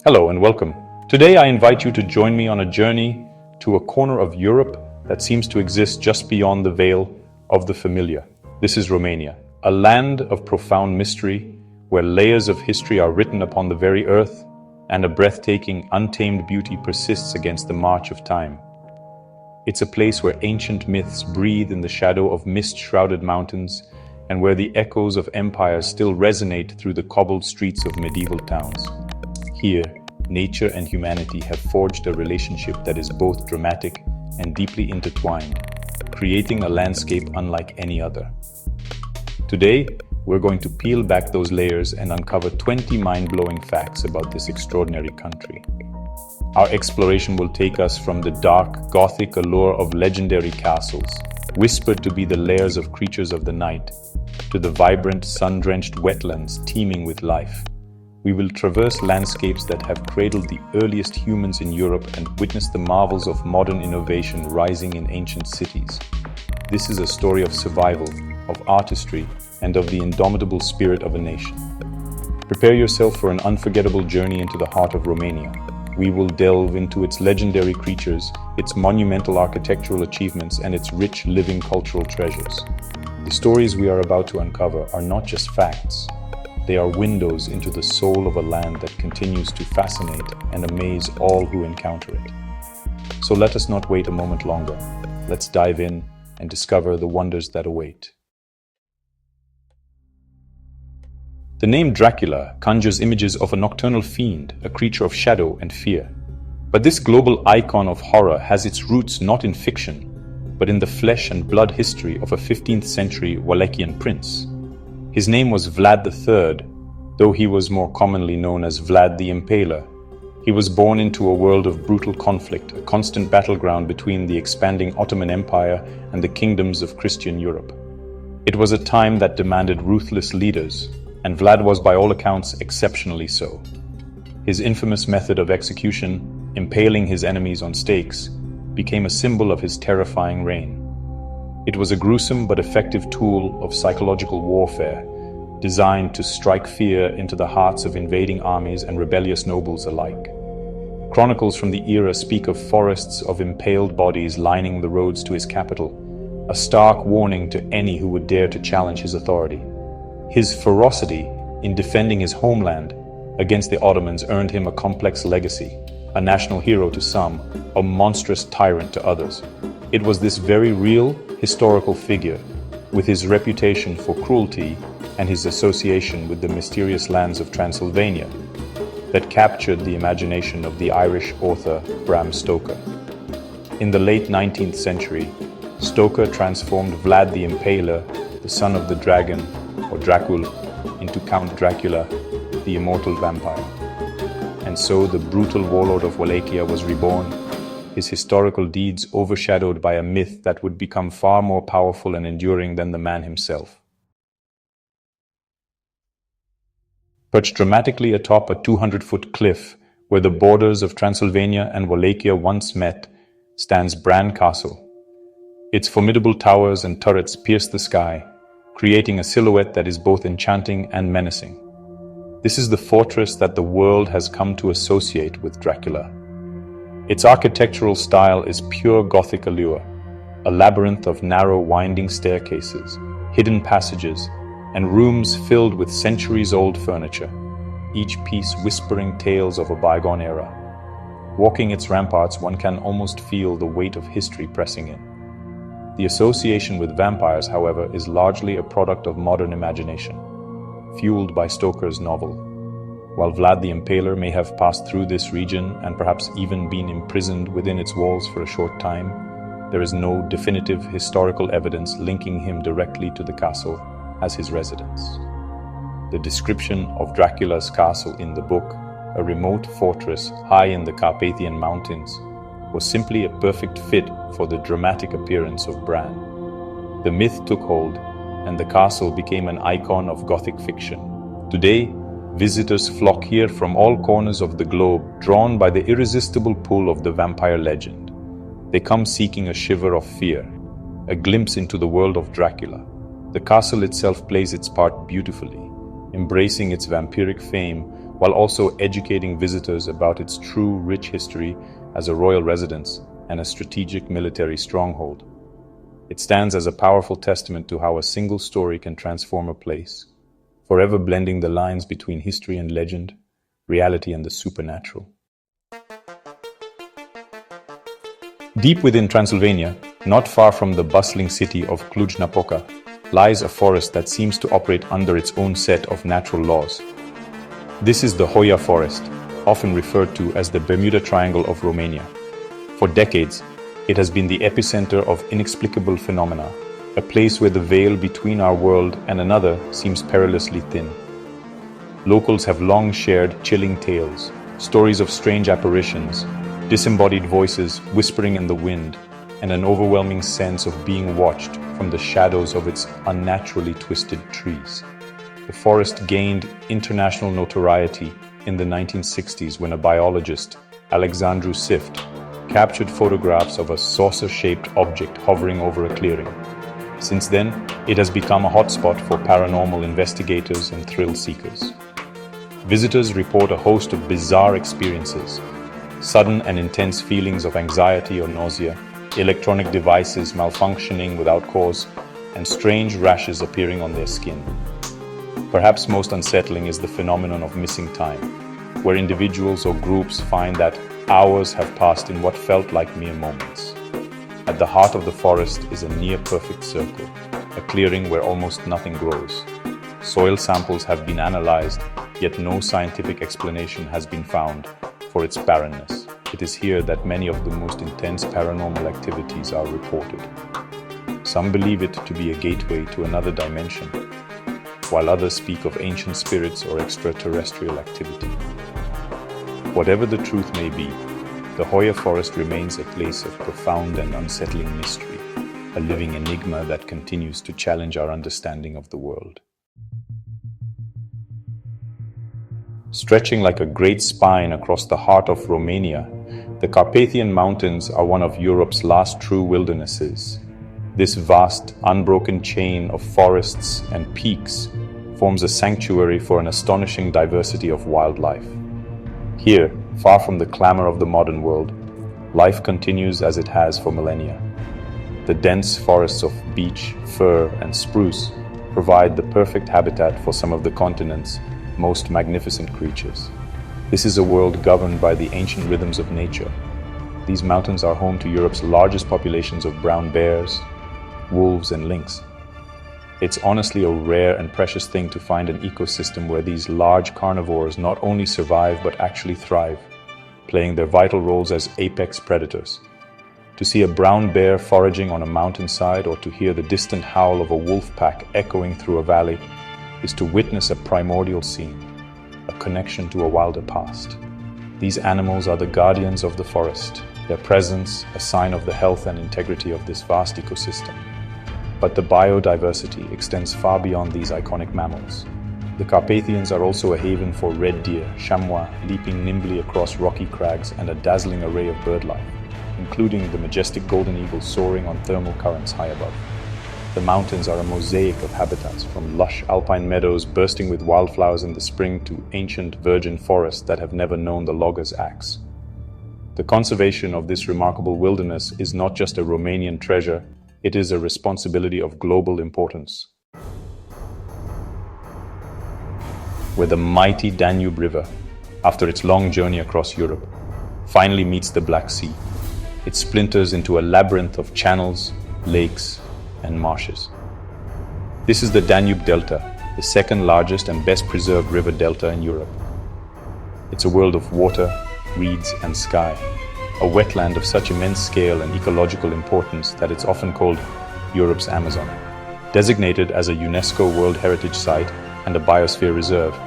Hello and welcome. Today I invite you to join me on a journey to a corner of Europe that seems to exist just beyond the veil of the familiar. This is Romania, a land of profound mystery where layers of history are written upon the very earth and a breathtaking, untamed beauty persists against the march of time. It's a place where ancient myths breathe in the shadow of mist-shrouded mountains and where the echoes of empires still resonate through the cobbled streets of medieval towns. Here, nature and humanity have forged a relationship that is both dramatic and deeply intertwined, creating a landscape unlike any other. Today, we're going to peel back those layers and uncover 20 mind-blowing facts about this extraordinary country. Our exploration will take us from the dark, Gothic allure of legendary castles, whispered to be the lairs of creatures of the night, to the vibrant, sun-drenched wetlands teeming with life. We will traverse landscapes that have cradled the earliest humans in Europe and witness the marvels of modern innovation rising in ancient cities. This is a story of survival, of artistry, and of the indomitable spirit of a nation. Prepare yourself for an unforgettable journey into the heart of Romania. We will delve into its legendary creatures, its monumental architectural achievements, and its rich living cultural treasures. The stories we are about to uncover are not just facts. They are windows into the soul of a land that continues to fascinate and amaze all who encounter it. So let us not wait a moment longer. Let's dive in and discover the wonders that await. The name Dracula conjures images of a nocturnal fiend, a creature of shadow and fear. But this global icon of horror has its roots not in fiction, but in the flesh and blood history of a 15th century Wallachian prince. His name was Vlad III, though he was more commonly known as Vlad the Impaler. He was born into a world of brutal conflict, a constant battleground between the expanding Ottoman Empire and the kingdoms of Christian Europe. It was a time that demanded ruthless leaders, and Vlad was by all accounts exceptionally so. His infamous method of execution, impaling his enemies on stakes, became a symbol of his terrifying reign. It was a gruesome but effective tool of psychological warfare, designed to strike fear into the hearts of invading armies and rebellious nobles alike. Chronicles from the era speak of forests of impaled bodies lining the roads to his capital, a stark warning to any who would dare to challenge his authority. His ferocity in defending his homeland against the Ottomans earned him a complex legacy, a national hero to some, a monstrous tyrant to others. It was this very real, historical figure, with his reputation for cruelty and his association with the mysterious lands of Transylvania, that captured the imagination of the Irish author Bram Stoker. In the late 19th century, Stoker transformed Vlad the Impaler, the son of the dragon, or Dracula, into Count Dracula, the immortal vampire. And so the brutal warlord of Wallachia was reborn, his historical deeds overshadowed by a myth that would become far more powerful and enduring than the man himself. Perched dramatically atop a 200-foot cliff where the borders of Transylvania and Wallachia once met, stands Bran Castle. Its formidable towers and turrets pierce the sky, creating a silhouette that is both enchanting and menacing. This is the fortress that the world has come to associate with Dracula. Its architectural style is pure Gothic allure, a labyrinth of narrow winding staircases, hidden passages, and rooms filled with centuries-old furniture, each piece whispering tales of a bygone era. Walking its ramparts, one can almost feel the weight of history pressing in. The association with vampires, however, is largely a product of modern imagination, fueled by Stoker's novel. While Vlad the Impaler may have passed through this region and perhaps even been imprisoned within its walls for a short time, there is no definitive historical evidence linking him directly to the castle as his residence. The description of Dracula's castle in the book, a remote fortress high in the Carpathian Mountains, was simply a perfect fit for the dramatic appearance of Bran. The myth took hold, and the castle became an icon of Gothic fiction. Today, visitors flock here from all corners of the globe, drawn by the irresistible pull of the vampire legend. They come seeking a shiver of fear, a glimpse into the world of Dracula. The castle itself plays its part beautifully, embracing its vampiric fame while also educating visitors about its true rich history as a royal residence and a strategic military stronghold. It stands as a powerful testament to how a single story can transform a place, forever blending the lines between history and legend, reality and the supernatural. Deep within Transylvania, not far from the bustling city of Cluj-Napoca, lies a forest that seems to operate under its own set of natural laws. This is the Hoia Forest, often referred to as the Bermuda Triangle of Romania. For decades, it has been the epicenter of inexplicable phenomena, a place where the veil between our world and another seems perilously thin. Locals have long shared chilling tales, stories of strange apparitions, disembodied voices whispering in the wind, and an overwhelming sense of being watched from the shadows of its unnaturally twisted trees. The forest gained international notoriety in the 1960s when a biologist, Alexandru Sift, captured photographs of a saucer-shaped object hovering over a clearing. Since then, it has become a hotspot for paranormal investigators and thrill seekers. Visitors report a host of bizarre experiences, sudden and intense feelings of anxiety or nausea, electronic devices malfunctioning without cause, and strange rashes appearing on their skin. Perhaps most unsettling is the phenomenon of missing time, where individuals or groups find that hours have passed in what felt like mere moments. At the heart of the forest is a near-perfect circle, a clearing where almost nothing grows. Soil samples have been analyzed, yet no scientific explanation has been found for its barrenness. It is here that many of the most intense paranormal activities are reported. Some believe it to be a gateway to another dimension, while others speak of ancient spirits or extraterrestrial activity. Whatever the truth may be, the Hoia Forest remains a place of profound and unsettling mystery, a living enigma that continues to challenge our understanding of the world. Stretching like a great spine across the heart of Romania, the Carpathian Mountains are one of Europe's last true wildernesses. This vast, unbroken chain of forests and peaks forms a sanctuary for an astonishing diversity of wildlife. Here, far from the clamor of the modern world, life continues as it has for millennia. The dense forests of beech, fir, and spruce provide the perfect habitat for some of the continent's most magnificent creatures. This is a world governed by the ancient rhythms of nature. These mountains are home to Europe's largest populations of brown bears, wolves, and lynx. It's honestly a rare and precious thing to find an ecosystem where these large carnivores not only survive but actually thrive, playing their vital roles as apex predators. To see a brown bear foraging on a mountainside or to hear the distant howl of a wolf pack echoing through a valley is to witness a primordial scene, a connection to a wilder past. These animals are the guardians of the forest, their presence a sign of the health and integrity of this vast ecosystem. But the biodiversity extends far beyond these iconic mammals. The Carpathians are also a haven for red deer, chamois leaping nimbly across rocky crags, and a dazzling array of birdlife, including the majestic golden eagle soaring on thermal currents high above. The mountains are a mosaic of habitats, from lush alpine meadows bursting with wildflowers in the spring to ancient virgin forests that have never known the logger's axe. The conservation of this remarkable wilderness is not just a Romanian treasure, it is a responsibility of global importance. Where the mighty Danube River, after its long journey across Europe, finally meets the Black Sea, it splinters into a labyrinth of channels, lakes, and marshes. This is the Danube Delta, the second largest and best preserved river delta in Europe. It's a world of water, reeds, and sky, a wetland of such immense scale and ecological importance that it's often called Europe's Amazon. Designated as a UNESCO World Heritage Site and a biosphere reserve,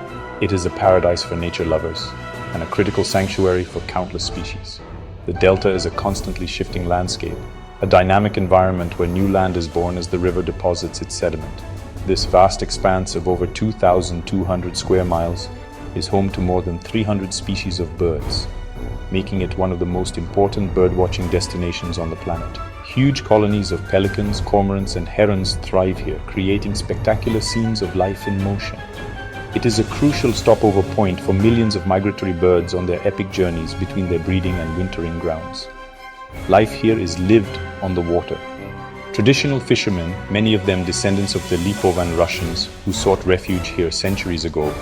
it is a paradise for nature lovers and a critical sanctuary for countless species. The delta is a constantly shifting landscape, a dynamic environment where new land is born as the river deposits its sediment. This vast expanse of over 2,200 square miles is home to more than 300 species of birds, making it one of the most important birdwatching destinations on the planet. Huge colonies of pelicans, cormorants, and herons thrive here, creating spectacular scenes of life in motion. It is a crucial stopover point for millions of migratory birds on their epic journeys between their breeding and wintering grounds. Life here is lived on the water. Traditional fishermen, many of them descendants of the Lipovan Russians who sought refuge here centuries ago,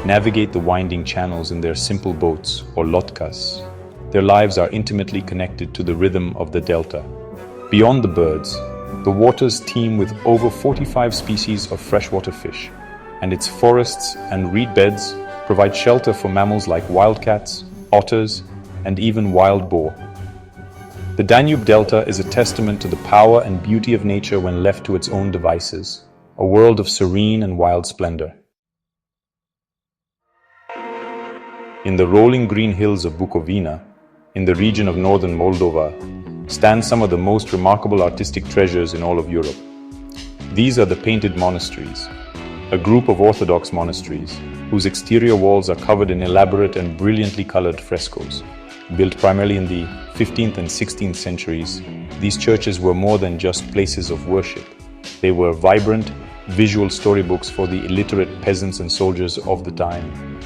navigate the winding channels in their simple boats or lodkas. Their lives are intimately connected to the rhythm of the delta. Beyond the birds, the waters teem with over 45 species of freshwater fish, and its forests and reed beds provide shelter for mammals like wildcats, otters, and even wild boar. The Danube Delta is a testament to the power and beauty of nature when left to its own devices, a world of serene and wild splendor. In the rolling green hills of Bukovina, in the region of northern Moldova, stand some of the most remarkable artistic treasures in all of Europe. These are the painted monasteries, a group of Orthodox monasteries whose exterior walls are covered in elaborate and brilliantly colored frescoes. Built primarily in the 15th and 16th centuries, these churches were more than just places of worship. They were vibrant, visual storybooks for the illiterate peasants and soldiers of the time.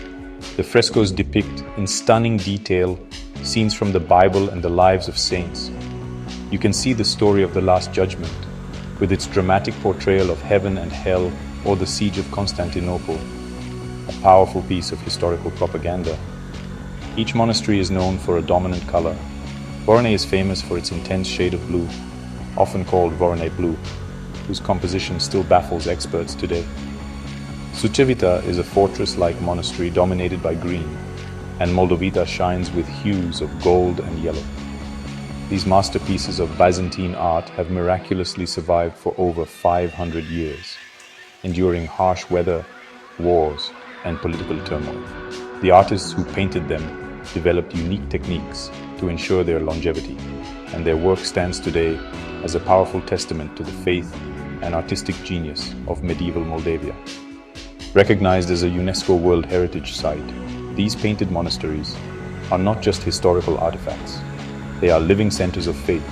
The frescoes depict, in stunning detail, scenes from the Bible and the lives of saints. You can see the story of the Last Judgment, with its dramatic portrayal of heaven and hell, or the siege of Constantinople, a powerful piece of historical propaganda. Each monastery is known for a dominant color. Voronezh is famous for its intense shade of blue, often called Voronezh blue, whose composition still baffles experts today. Suceavita is a fortress-like monastery dominated by green, and Moldovita shines with hues of gold and yellow. These masterpieces of Byzantine art have miraculously survived for over 500 years, enduring harsh weather, wars, and political turmoil. The artists who painted them developed unique techniques to ensure their longevity, and their work stands today as a powerful testament to the faith and artistic genius of medieval Moldavia. Recognized as a UNESCO World Heritage Site, these painted monasteries are not just historical artifacts. They are living centers of faith,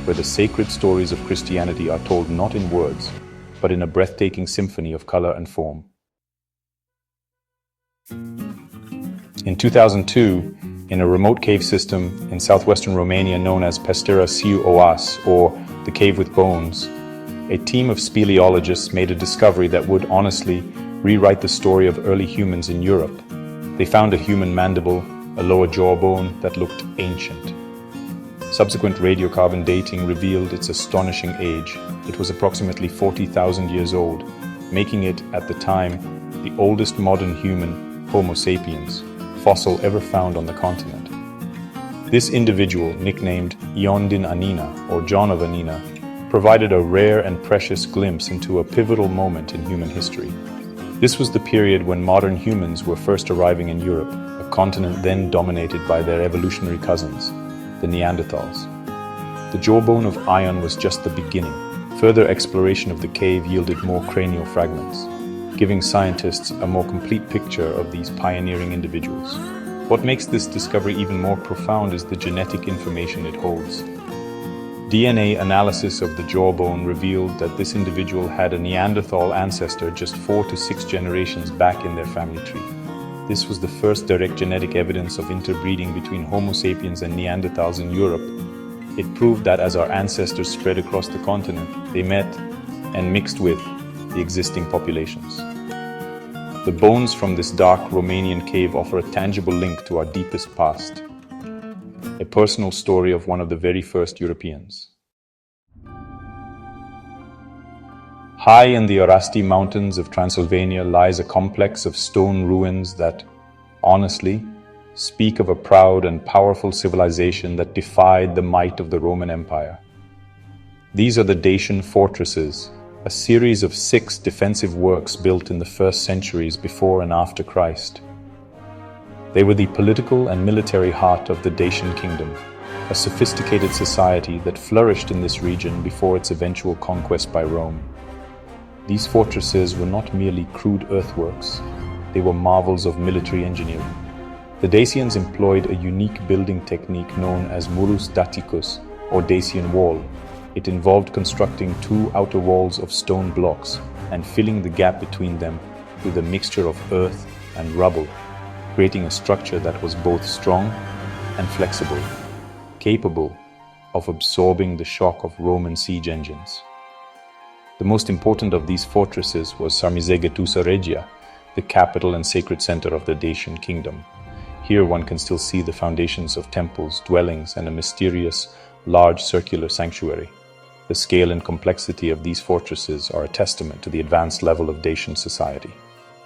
where the sacred stories of Christianity are told not in words, but in a breathtaking symphony of color and form. In 2002, in a remote cave system in southwestern Romania known as Pastera Siu Oas, or the Cave with Bones, a team of speleologists made a discovery that would honestly rewrite the story of early humans in Europe. They found a human mandible, a lower jawbone that looked ancient. Subsequent radiocarbon dating revealed its astonishing age. It was approximately 40,000 years old, making it, at the time, the oldest modern human, Homo sapiens, fossil ever found on the continent. This individual, nicknamed Ion din Anina, or John of Anina, provided a rare and precious glimpse into a pivotal moment in human history. This was the period when modern humans were first arriving in Europe, a continent then dominated by their evolutionary cousins, the Neanderthals. The jawbone of Ion was just the beginning. Further exploration of the cave yielded more cranial fragments, giving scientists a more complete picture of these pioneering individuals. What makes this discovery even more profound is the genetic information it holds. DNA analysis of the jawbone revealed that this individual had a Neanderthal ancestor just 4 to 6 generations back in their family tree. This was the first direct genetic evidence of interbreeding between Homo sapiens and Neanderthals in Europe. It proved that as our ancestors spread across the continent, they met and mixed with the existing populations. The bones from this dark Romanian cave offer a tangible link to our deepest past, a personal story of one of the very first Europeans. High in the Orasti Mountains of Transylvania lies a complex of stone ruins that, honestly, speak of a proud and powerful civilization that defied the might of the Roman Empire. These are the Dacian fortresses, a series of 6 defensive works built in the first centuries before and after Christ. They were the political and military heart of the Dacian kingdom, a sophisticated society that flourished in this region before its eventual conquest by Rome. These fortresses were not merely crude earthworks, they were marvels of military engineering. The Dacians employed a unique building technique known as murus daticus, or Dacian wall. It involved constructing 2 outer walls of stone blocks and filling the gap between them with a mixture of earth and rubble, creating a structure that was both strong and flexible, capable of absorbing the shock of Roman siege engines. The most important of these fortresses was Sarmizegetusa Regia, the capital and sacred center of the Dacian kingdom. Here one can still see the foundations of temples, dwellings, and a mysterious, large circular sanctuary. The scale and complexity of these fortresses are a testament to the advanced level of Dacian society.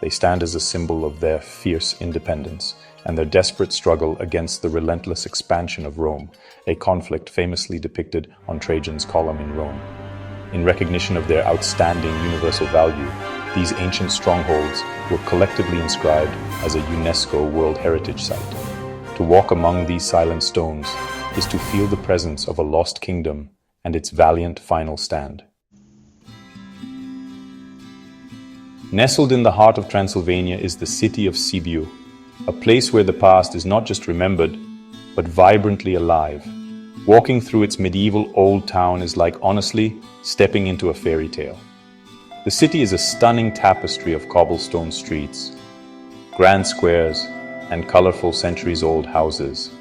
They stand as a symbol of their fierce independence and their desperate struggle against the relentless expansion of Rome, a conflict famously depicted on Trajan's column in Rome. In recognition of their outstanding universal value, these ancient strongholds were collectively inscribed as a UNESCO World Heritage Site. To walk among these silent stones is to feel the presence of a lost kingdom and its valiant final stand. Nestled in the heart of Transylvania is the city of Sibiu, a place where the past is not just remembered, but vibrantly alive. Walking through its medieval old town is like honestly stepping into a fairy tale. The city is a stunning tapestry of cobblestone streets, grand squares, and colorful centuries-old houses.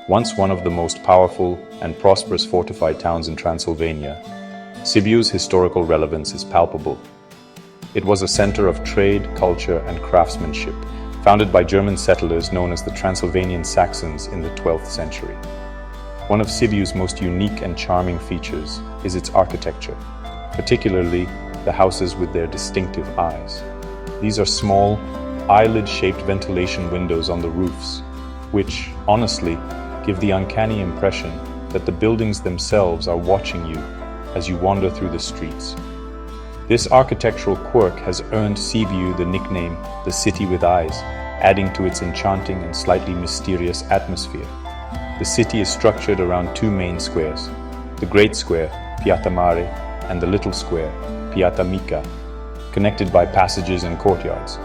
Once one of the most powerful and prosperous fortified towns in Transylvania, Sibiu's historical relevance is palpable. It was a center of trade, culture, and craftsmanship, founded by German settlers known as the Transylvanian Saxons in the 12th century. One of Sibiu's most unique and charming features is its architecture, particularly the houses with their distinctive eyes. These are small, eyelid-shaped ventilation windows on the roofs, which, honestly, give the uncanny impression that the buildings themselves are watching you as you wander through the streets. This architectural quirk has earned Sibiu the nickname the City with Eyes, adding to its enchanting and slightly mysterious atmosphere. The city is structured around two main squares, the Great Square, Piața Mare, and the Little Square, Piața Mică, connected by passages and courtyards.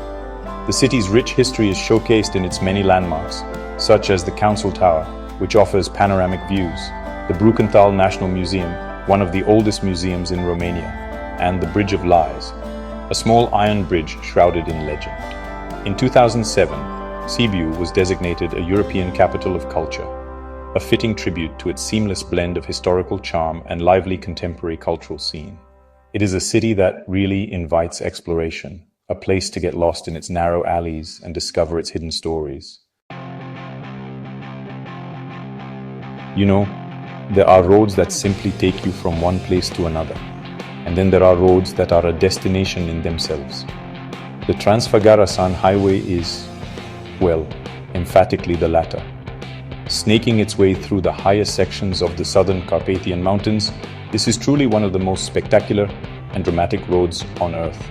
The city's rich history is showcased in its many landmarks, such as the Council Tower, which offers panoramic views, the Brukenthal National Museum, one of the oldest museums in Romania, and the Bridge of Lies, a small iron bridge shrouded in legend. In 2007, Sibiu was designated a European Capital of Culture, a fitting tribute to its seamless blend of historical charm and lively contemporary cultural scene. It is a city that really invites exploration, a place to get lost in its narrow alleys and discover its hidden stories. You know, there are roads that simply take you from one place to another, and then there are roads that are a destination in themselves. The Trans-Făgărașan Highway is, well, emphatically the latter. Snaking its way through the highest sections of the southern Carpathian Mountains, this is truly one of the most spectacular and dramatic roads on Earth.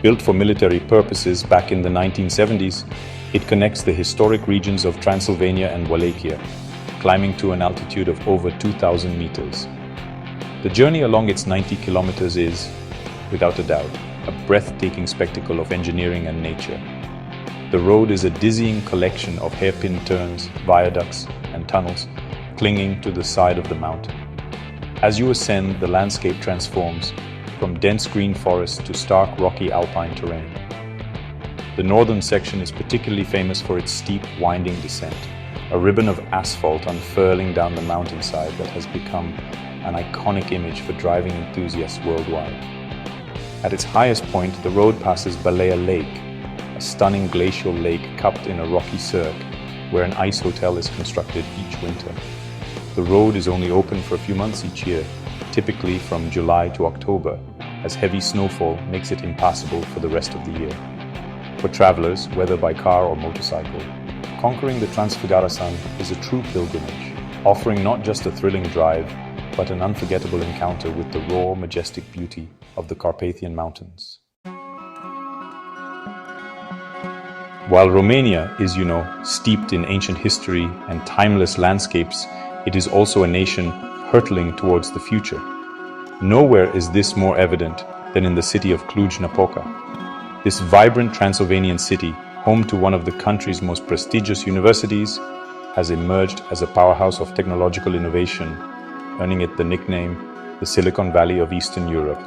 Built for military purposes back in the 1970s, it connects the historic regions of Transylvania and Wallachia, climbing to an altitude of over 2,000 meters. The journey along its 90 kilometers is, without a doubt, a breathtaking spectacle of engineering and nature. The road is a dizzying collection of hairpin turns, viaducts, and tunnels clinging to the side of the mountain. As you ascend, the landscape transforms from dense green forest to stark rocky alpine terrain. The northern section is particularly famous for its steep, winding descent, a ribbon of asphalt unfurling down the mountainside that has become an iconic image for driving enthusiasts worldwide. At its highest point, the road passes Balea Lake, a stunning glacial lake cupped in a rocky cirque, where an ice hotel is constructed each winter. The road is only open for a few months each year, typically from July to October, as heavy snowfall makes it impassable for the rest of the year. For travelers, whether by car or motorcycle, conquering the Trans-Făgărașan is a true pilgrimage, offering not just a thrilling drive, but an unforgettable encounter with the raw, majestic beauty of the Carpathian Mountains. While Romania is, steeped in ancient history and timeless landscapes, it is also a nation hurtling towards the future. Nowhere is this more evident than in the city of Cluj-Napoca. This vibrant Transylvanian city, home to one of the country's most prestigious universities, has emerged as a powerhouse of technological innovation, earning it the nickname the Silicon Valley of Eastern Europe.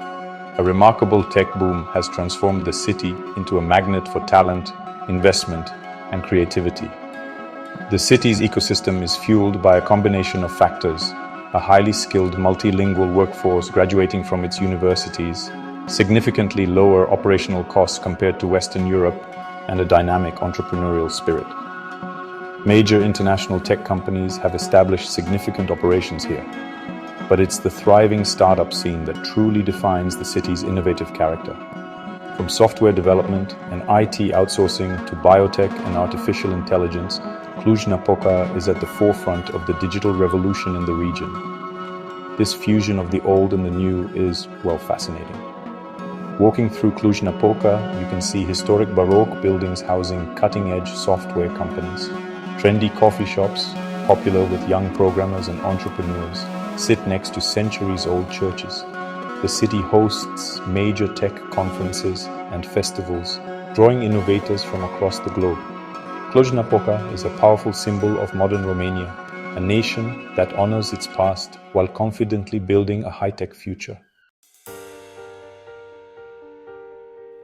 A remarkable tech boom has transformed the city into a magnet for talent, investment, and creativity. The city's ecosystem is fueled by a combination of factors: a highly skilled multilingual workforce graduating from its universities, significantly lower operational costs compared to Western Europe, and a dynamic entrepreneurial spirit. Major international tech companies have established significant operations here, but it's the thriving startup scene that truly defines the city's innovative character. From software development and IT outsourcing to biotech and artificial intelligence, Cluj-Napoca is at the forefront of the digital revolution in the region. This fusion of the old and the new is, well, fascinating. Walking through Cluj-Napoca, you can see historic Baroque buildings housing cutting-edge software companies. Trendy coffee shops, popular with young programmers and entrepreneurs, sit next to centuries-old churches. The city hosts major tech conferences and festivals, drawing innovators from across the globe. Cluj-Napoca is a powerful symbol of modern Romania, a nation that honors its past while confidently building a high-tech future.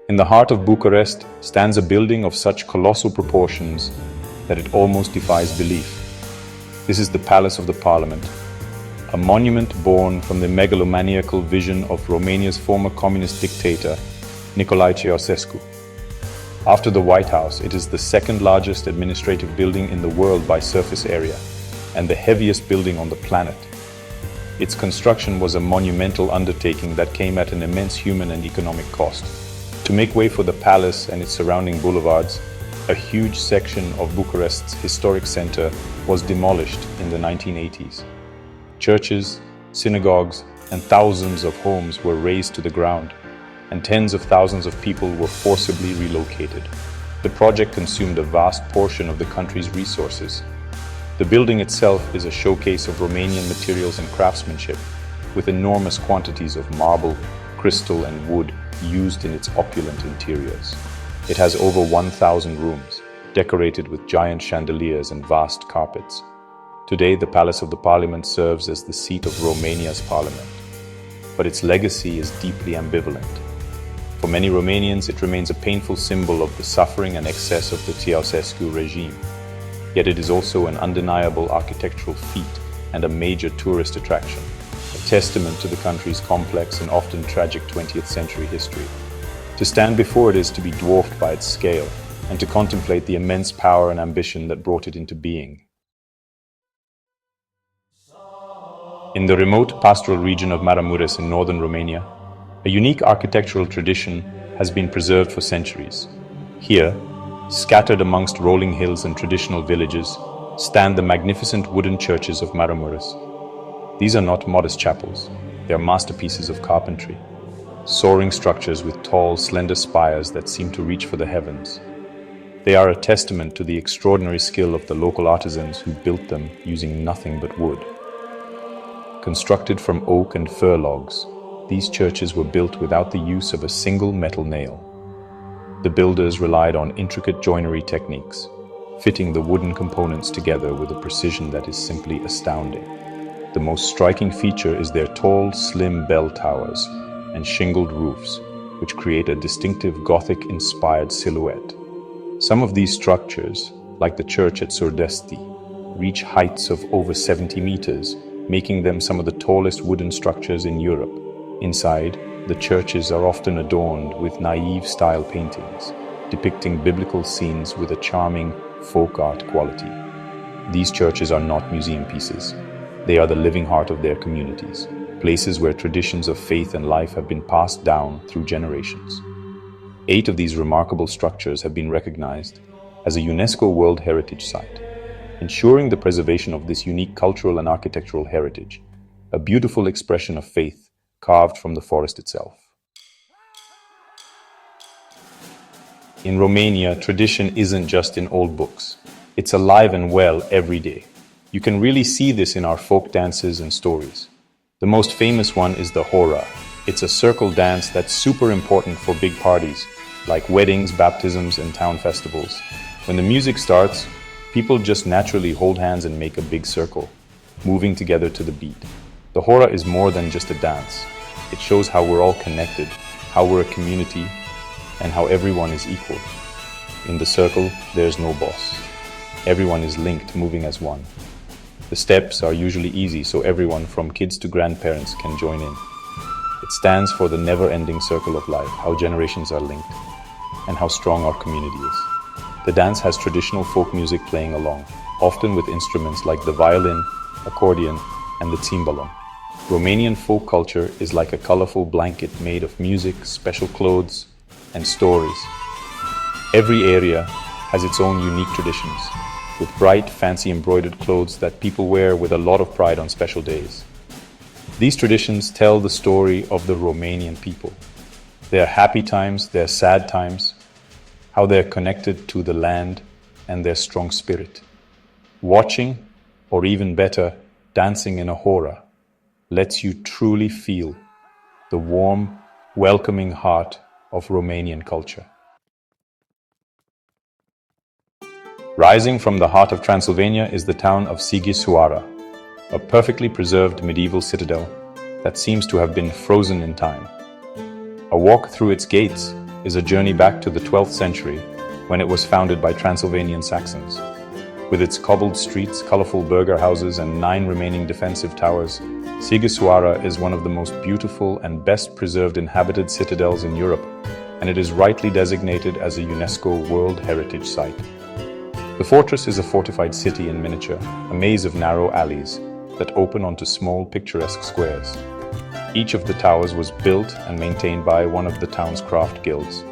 In the heart of Bucharest stands a building of such colossal proportions that it almost defies belief. This is the Palace of the Parliament, a monument born from the megalomaniacal vision of Romania's former communist dictator, Nicolae Ceausescu. After the White House, it is the second largest administrative building in the world by surface area, and the heaviest building on the planet. Its construction was a monumental undertaking that came at an immense human and economic cost. To make way for the palace and its surrounding boulevards, a huge section of Bucharest's historic center was demolished in the 1980s. Churches, synagogues, and thousands of homes were razed to the ground, and tens of thousands of people were forcibly relocated. The project consumed a vast portion of the country's resources. The building itself is a showcase of Romanian materials and craftsmanship, with enormous quantities of marble, crystal, and wood used in its opulent interiors. It has over 1,000 rooms, decorated with giant chandeliers and vast carpets. Today, the Palace of the Parliament serves as the seat of Romania's parliament. But its legacy is deeply ambivalent. For many Romanians, it remains a painful symbol of the suffering and excess of the Ceausescu regime. Yet it is also an undeniable architectural feat and a major tourist attraction, a testament to the country's complex and often tragic 20th century history. To stand before it is to be dwarfed by its scale, and to contemplate the immense power and ambition that brought it into being. In the remote pastoral region of Maramureș in northern Romania, a unique architectural tradition has been preserved for centuries. Here, scattered amongst rolling hills and traditional villages, stand the magnificent wooden churches of Maramureș. These are not modest chapels, they are masterpieces of carpentry. Soaring structures with tall, slender spires that seem to reach for the heavens. They are a testament to the extraordinary skill of the local artisans who built them using nothing but wood. Constructed from oak and fir logs, these churches were built without the use of a single metal nail. The builders relied on intricate joinery techniques, fitting the wooden components together with a precision that is simply astounding. The most striking feature is their tall, slim bell towers and shingled roofs, which create a distinctive Gothic-inspired silhouette. Some of these structures, like the church at Surdesti, reach heights of over 70 meters, making them some of the tallest wooden structures in Europe. Inside, the churches are often adorned with naive-style paintings, depicting biblical scenes with a charming folk art quality. These churches are not museum pieces. They are the living heart of their communities, places where traditions of faith and life have been passed down through generations. 8 of these remarkable structures have been recognized as a UNESCO World Heritage Site, ensuring the preservation of this unique cultural and architectural heritage, a beautiful expression of faith carved from the forest itself. In Romania, tradition isn't just in old books. It's alive and well every day. You can really see this in our folk dances and stories. The most famous one is the hora. It's a circle dance that's super important for big parties, like weddings, baptisms, and town festivals. When the music starts, people just naturally hold hands and make a big circle, moving together to the beat. The hora is more than just a dance. It shows how we're all connected, how we're a community, and how everyone is equal. In the circle, there's no boss. Everyone is linked, moving as one. The steps are usually easy, so everyone from kids to grandparents can join in. It stands for the never-ending circle of life, how generations are linked, and how strong our community is. The dance has traditional folk music playing along, often with instruments like the violin, accordion, and the cimbalom. Romanian folk culture is like a colorful blanket made of music, special clothes, and stories. Every area has its own unique traditions, with bright, fancy embroidered clothes that people wear with a lot of pride on special days. These traditions tell the story of the Romanian people. Their happy times, their sad times, how they're connected to the land and their strong spirit. Watching, or even better, dancing in a hora, lets you truly feel the warm, welcoming heart of Romanian culture. Rising from the heart of Transylvania is the town of Sighisoara, a perfectly preserved medieval citadel that seems to have been frozen in time. A walk through its gates is a journey back to the 12th century when it was founded by Transylvanian Saxons. With its cobbled streets, colorful burgher houses, and 9 remaining defensive towers, Sighisoara is one of the most beautiful and best preserved inhabited citadels in Europe, and it is rightly designated as a UNESCO World Heritage Site. The fortress is a fortified city in miniature, a maze of narrow alleys that open onto small picturesque squares. Each of the towers was built and maintained by one of the town's craft guilds.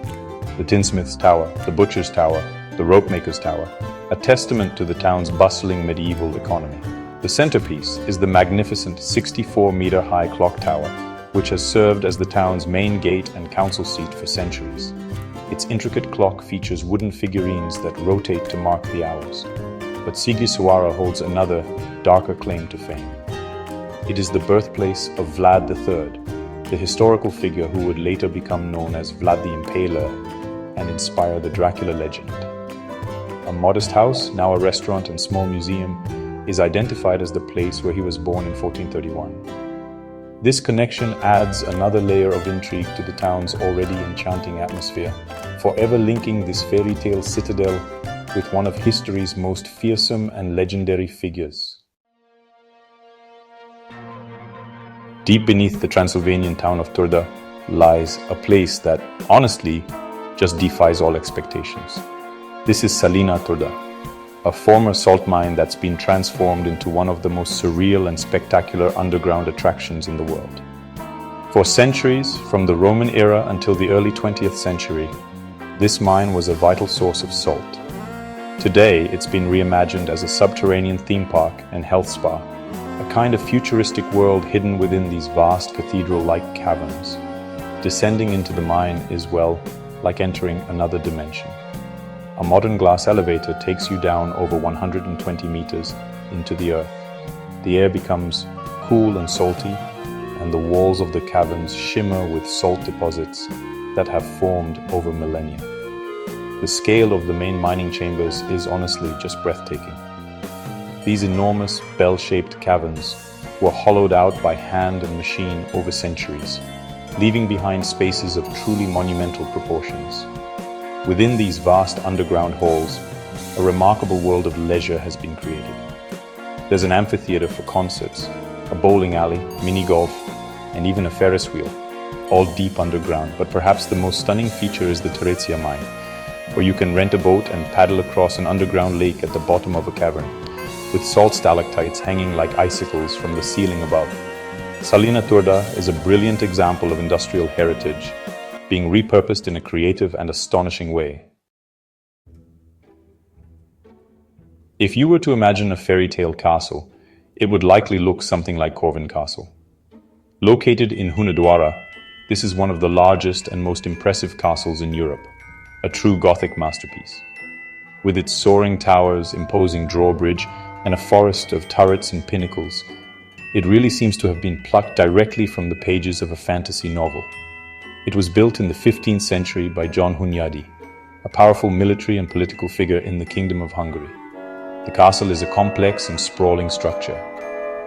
The tinsmith's tower, the butcher's tower, the ropemaker's tower, a testament to the town's bustling medieval economy. The centerpiece is the magnificent 64-meter-high clock tower, which has served as the town's main gate and council seat for centuries. Its intricate clock features wooden figurines that rotate to mark the hours. But Sighisoara holds another, darker claim to fame. It is the birthplace of Vlad III, the historical figure who would later become known as Vlad the Impaler and inspire the Dracula legend. A modest house, now a restaurant and small museum, is identified as the place where he was born in 1431. This connection adds another layer of intrigue to the town's already enchanting atmosphere, forever linking this fairy tale citadel with one of history's most fearsome and legendary figures. Deep beneath the Transylvanian town of Turda lies a place that, honestly, just defies all expectations. This is Salina Turda, a former salt mine that's been transformed into one of the most surreal and spectacular underground attractions in the world. For centuries, from the Roman era until the early 20th century, this mine was a vital source of salt. Today, it's been reimagined as a subterranean theme park and health spa, a kind of futuristic world hidden within these vast cathedral-like caverns. Descending into the mine is, well, like entering another dimension. A modern glass elevator takes you down over 120 meters into the earth. The air becomes cool and salty, and the walls of the caverns shimmer with salt deposits that have formed over millennia. The scale of the main mining chambers is honestly just breathtaking. These enormous bell-shaped caverns were hollowed out by hand and machine over centuries, leaving behind spaces of truly monumental proportions. Within these vast underground halls, a remarkable world of leisure has been created. There's an amphitheater for concerts, a bowling alley, mini-golf, and even a Ferris wheel, all deep underground, but perhaps the most stunning feature is the Tăreția mine, where you can rent a boat and paddle across an underground lake at the bottom of a cavern, with salt stalactites hanging like icicles from the ceiling above. Salina Turda is a brilliant example of industrial heritage, being repurposed in a creative and astonishing way. If you were to imagine a fairy tale castle, it would likely look something like Corvin Castle. Located in Hunedoara, this is one of the largest and most impressive castles in Europe, a true Gothic masterpiece. With its soaring towers, imposing drawbridge, and a forest of turrets and pinnacles, it really seems to have been plucked directly from the pages of a fantasy novel. It was built in the 15th century by John Hunyadi, a powerful military and political figure in the Kingdom of Hungary. The castle is a complex and sprawling structure,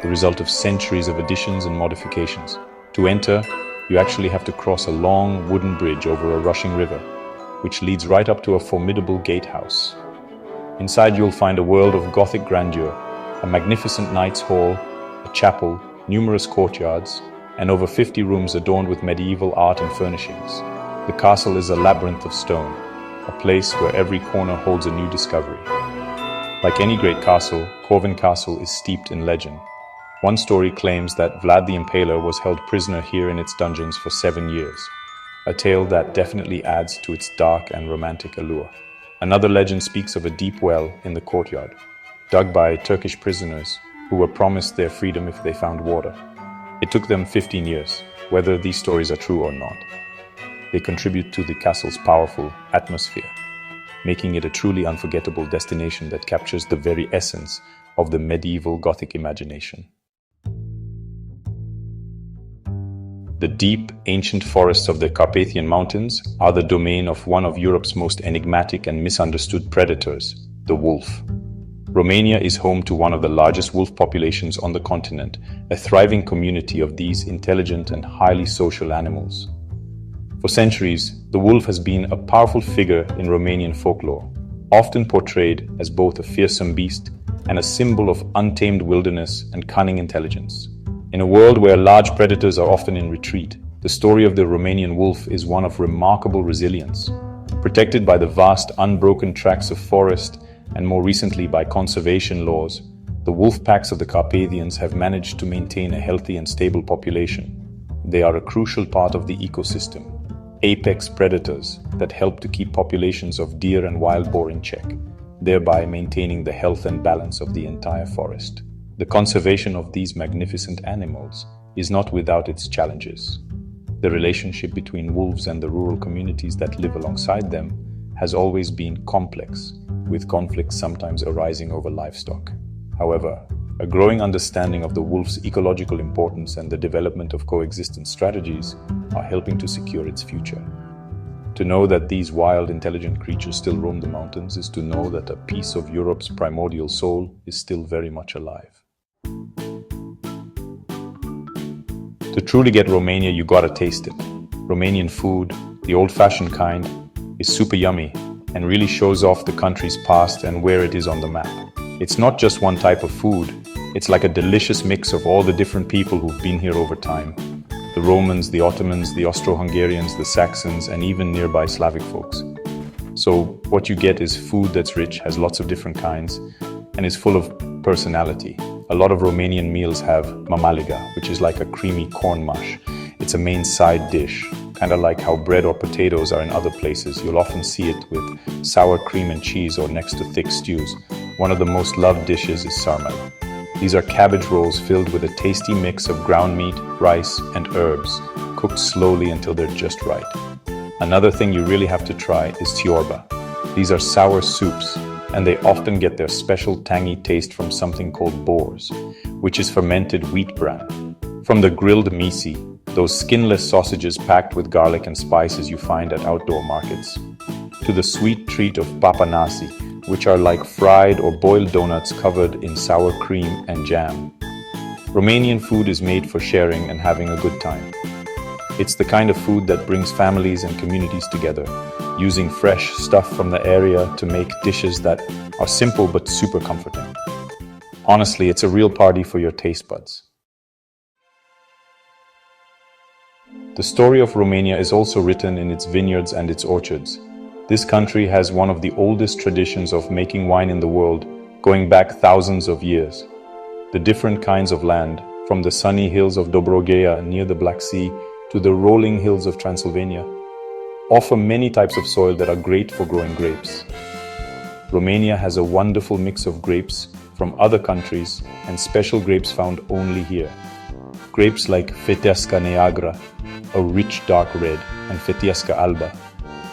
the result of centuries of additions and modifications. To enter, You actually have to cross a long wooden bridge over a rushing river, which leads right up to a formidable gatehouse. Inside you'll find a world of Gothic grandeur, a magnificent knight's hall, a chapel, numerous courtyards, and over 50 rooms adorned with medieval art and furnishings. The castle is a labyrinth of stone, a place where every corner holds a new discovery. Like any great castle, Corvin Castle is steeped in legend. One story claims that Vlad the Impaler was held prisoner here in its dungeons for 7 years, a tale that definitely adds to its dark and romantic allure. Another legend speaks of a deep well in the courtyard, dug by Turkish prisoners who were promised their freedom if they found water. It took them 15 years, whether these stories are true or not. They contribute to the castle's powerful atmosphere, making it a truly unforgettable destination that captures the very essence of the medieval Gothic imagination. The deep, ancient forests of the Carpathian Mountains are the domain of one of Europe's most enigmatic and misunderstood predators, the wolf. Romania is home to one of the largest wolf populations on the continent, a thriving community of these intelligent and highly social animals. For centuries, the wolf has been a powerful figure in Romanian folklore, often portrayed as both a fearsome beast and a symbol of untamed wilderness and cunning intelligence. In a world where large predators are often in retreat, the story of the Romanian wolf is one of remarkable resilience. Protected by the vast, unbroken tracts of forest and more recently by conservation laws, the wolf packs of the Carpathians have managed to maintain a healthy and stable population. They are a crucial part of the ecosystem, apex predators that help to keep populations of deer and wild boar in check, thereby maintaining the health and balance of the entire forest. The conservation of these magnificent animals is not without its challenges. The relationship between wolves and the rural communities that live alongside them has always been complex, with conflicts sometimes arising over livestock. However, a growing understanding of the wolf's ecological importance and the development of coexistence strategies are helping to secure its future. To know that these wild, intelligent creatures still roam the mountains is to know that a piece of Europe's primordial soul is still very much alive. To truly get Romania, you gotta taste it. Romanian food, the old-fashioned kind, is super yummy and really shows off the country's past and where it is on the map. It's not just one type of food, it's like a delicious mix of all the different people who've been here over time. The Romans, the Ottomans, the Austro-Hungarians, the Saxons, and even nearby Slavic folks. So what you get is food that's rich, has lots of different kinds, and is full of personality. A lot of Romanian meals have mamaliga, which is like a creamy corn mush. It's a main side dish, kind of like how bread or potatoes are in other places. You'll often see it with sour cream and cheese or next to thick stews. One of the most loved dishes is sarmale. These are cabbage rolls filled with a tasty mix of ground meat, rice, and herbs, cooked slowly until they're just right. Another thing you really have to try is ciorba. These are sour soups, and they often get their special tangy taste from something called boars, which is fermented wheat bran. From the grilled misi, those skinless sausages packed with garlic and spices you find at outdoor markets, to the sweet treat of papanasi, which are like fried or boiled donuts covered in sour cream and jam. Romanian food is made for sharing and having a good time. It's the kind of food that brings families and communities together, using fresh stuff from the area to make dishes that are simple but super comforting. Honestly, it's a real party for your taste buds. The story of Romania is also written in its vineyards and its orchards. This country has one of the oldest traditions of making wine in the world, going back thousands of years. The different kinds of land, from the sunny hills of Dobrogea near the Black Sea to the rolling hills of Transylvania, offer many types of soil that are great for growing grapes. Romania has a wonderful mix of grapes from other countries and special grapes found only here. Grapes like Fetesca Neagra, a rich dark red, and Fetiesca Alba,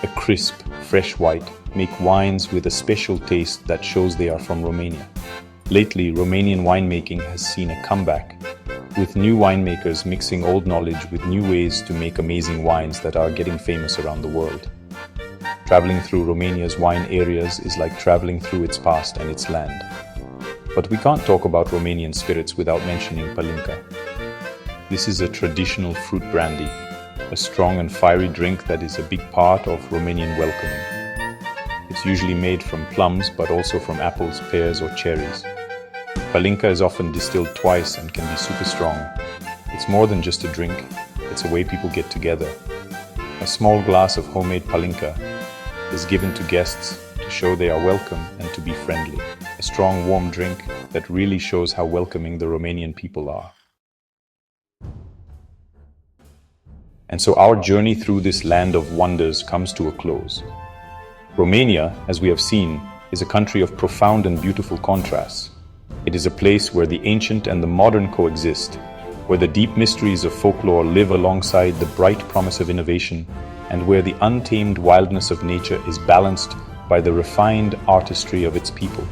a crisp, fresh white, make wines with a special taste that shows they are from Romania. Lately, Romanian winemaking has seen a comeback, with new winemakers mixing old knowledge with new ways to make amazing wines that are getting famous around the world. Traveling through Romania's wine areas is like traveling through its past and its land. But we can't talk about Romanian spirits without mentioning palinka. This is a traditional fruit brandy a strong and fiery drink that is a big part of Romanian welcoming. It's usually made from plums, but also from apples, pears, or cherries. Palinka is often distilled twice and can be super strong. It's more than just a drink, it's a way people get together. A small glass of homemade palinka is given to guests to show they are welcome and to be friendly. A strong, warm drink that really shows how welcoming the Romanian people are. And so our journey through this land of wonders comes to a close. Romania, as we have seen, is a country of profound and beautiful contrasts. It is a place where the ancient and the modern coexist, where the deep mysteries of folklore live alongside the bright promise of innovation, and where the untamed wildness of nature is balanced by the refined artistry of its people.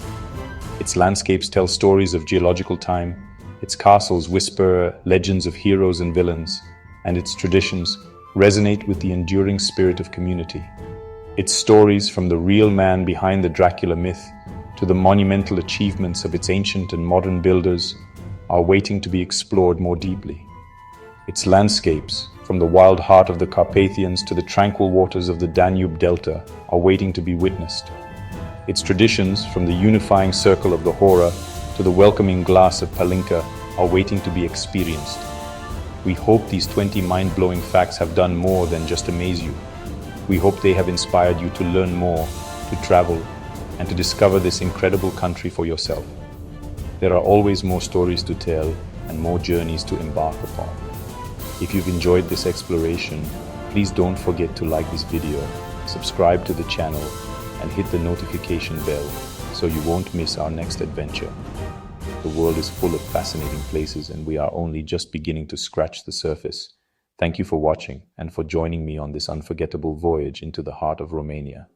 Its landscapes tell stories of geological time, its castles whisper legends of heroes and villains, and its traditions resonate with the enduring spirit of community. Its stories, from the real man behind the Dracula myth to the monumental achievements of its ancient and modern builders, are waiting to be explored more deeply. Its landscapes, from the wild heart of the Carpathians to the tranquil waters of the Danube Delta, are waiting to be witnessed. Its traditions, from the unifying circle of the Hora to the welcoming glass of palinka, are waiting to be experienced. We hope these 20 mind-blowing facts have done more than just amaze you. We hope they have inspired you to learn more, to travel, and to discover this incredible country for yourself. There are always more stories to tell and more journeys to embark upon. If you've enjoyed this exploration, please don't forget to like this video, subscribe to the channel, and hit the notification bell so you won't miss our next adventure. The world is full of fascinating places, and we are only just beginning to scratch the surface. Thank you for watching and for joining me on this unforgettable voyage into the heart of Romania.